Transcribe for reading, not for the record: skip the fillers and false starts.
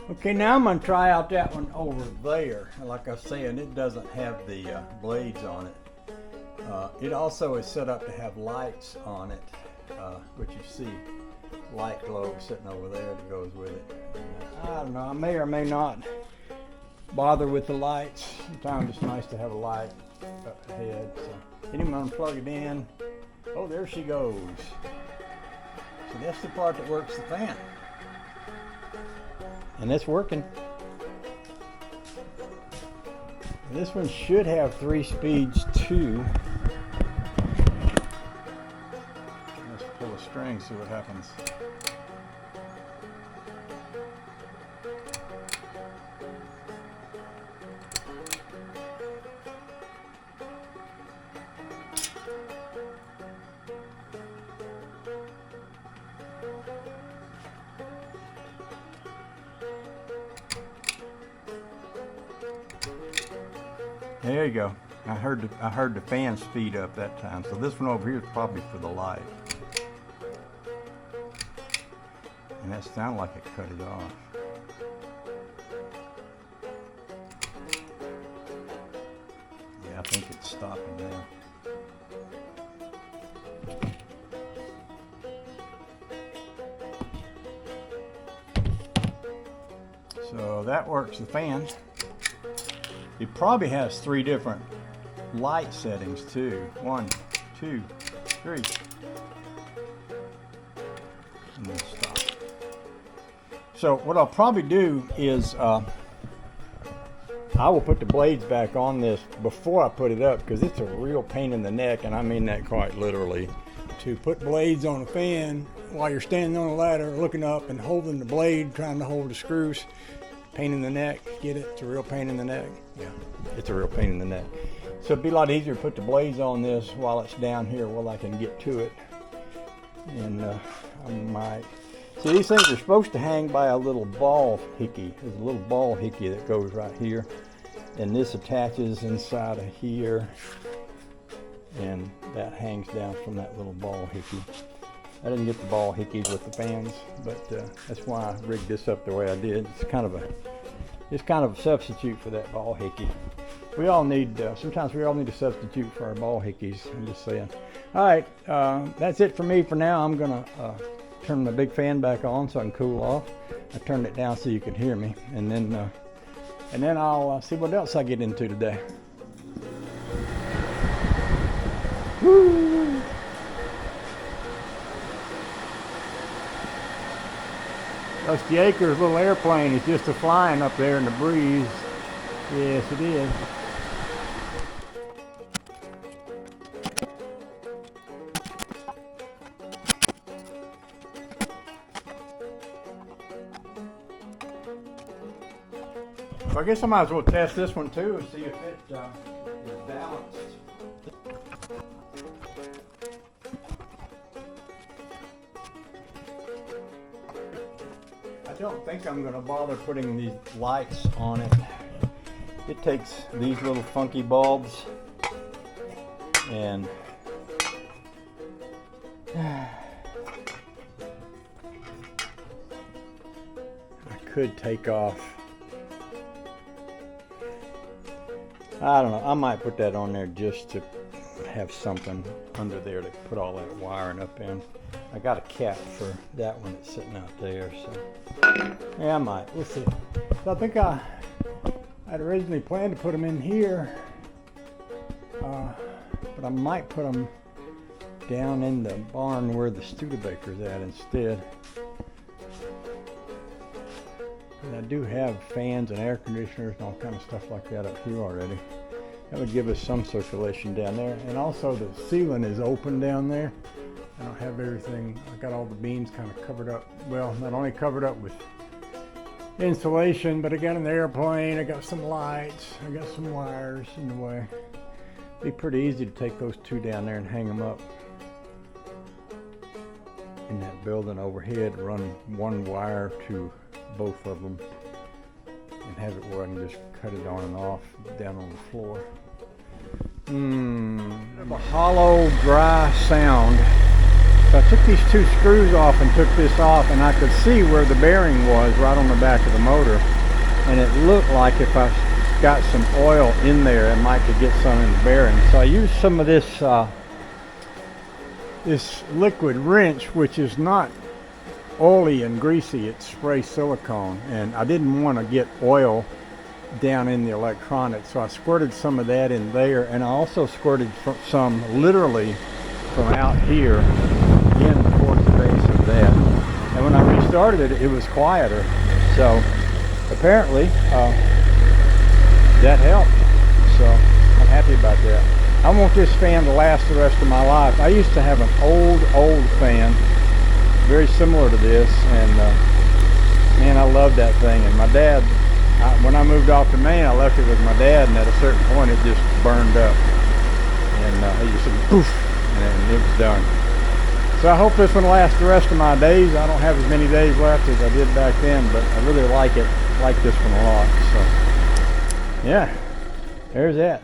Okay, now I'm going to try out that one over there. Like I was saying, it doesn't have the blades on it. It also is set up to have lights on it, which you see light globe sitting over there that goes with it. I don't know, I may or may not bother with the lights. Sometimes it's nice to have a light up ahead. So anyway, I'm going to plug it in. Oh, there she goes. So that's the part that works the fan. And it's working. This one should have 3 speeds too. Let's pull a string, see what happens. There you go. I heard the fan speed up that time. So this one over here is probably for the light. And that sounded like it cut it off. Yeah, I think it's stopping now. So that works the fan. It probably has 3 different light settings too. 1, 2, 3. And then stop. So what I'll probably do is I will put the blades back on this before I put it up, because it's a real pain in the neck, and I mean that quite literally. To put blades on a fan while you're standing on a ladder looking up and holding the blade, trying to hold the screws. Pain in the neck, get it? It's a real pain in the neck. Yeah, it's a real pain in the neck. So it'd be a lot easier to put the blades on this while it's down here while I can get to it. And I might. See, these things are supposed to hang by a little ball hickey. There's a little ball hickey that goes right here. And this attaches inside of here. And that hangs down from that little ball hickey. I didn't get the ball hickeys with the fans, but that's why I rigged this up the way I did. It's kind of a substitute for that ball hickey. We all need, sometimes we all need a substitute for our ball hickeys. I'm just saying. All right, that's it for me for now. I'm gonna turn the big fan back on so I can cool off. I turned it down so you could hear me, and then I'll see what else I get into today. Woo! Dusty Acres' little airplane is just a-flying up there in the breeze. Yes, it is. So I guess I might as well test this one too and see if it is balanced. I don't think I'm going to bother putting these lights on it. It takes these little funky bulbs and I could take off. I don't know, I might put that on there just to have something under there to put all that wiring up in. I got a cap for that one that's sitting out there, so yeah, I might. We'll see. So I think I'd originally planned to put them in here, but I might put them down in the barn where the Studebaker's at instead. And I do have fans and air conditioners and all kind of stuff like that up here already. That would give us some circulation down there. And also the ceiling is open down there. I don't have everything. I got all the beams kind of covered up. Well, not only covered up with insulation, but I got an airplane, I got some lights, I got some wires in the way. It'd be pretty easy to take those two down there and hang them up in that building overhead, run one wire to both of them and have it where I can just cut it on and off down on the floor. A hollow, dry sound So I took these two screws off and took this off, and I could see where the bearing was right on the back of the motor, and it looked like if I got some oil in there, I might could get some in the bearing. So I used some of this this liquid wrench, which is not oily and greasy, it's spray silicone, and I didn't want to get oil down in the electronics, so I squirted some of that in there, and I also squirted some literally from out here in towards the base of that. And when I restarted it, it was quieter, so apparently that helped. So I'm happy about that. I want this fan to last the rest of my life. I used to have an old fan very similar to this, and man, I love that thing. And my dad, when I moved off to Maine, I left it with my dad, and at a certain point it just burned up, and it just said poof, and it was done. So I hope this one lasts the rest of my days. I don't have as many days left as I did back then, but I really like it, like this one a lot. So yeah, there's that.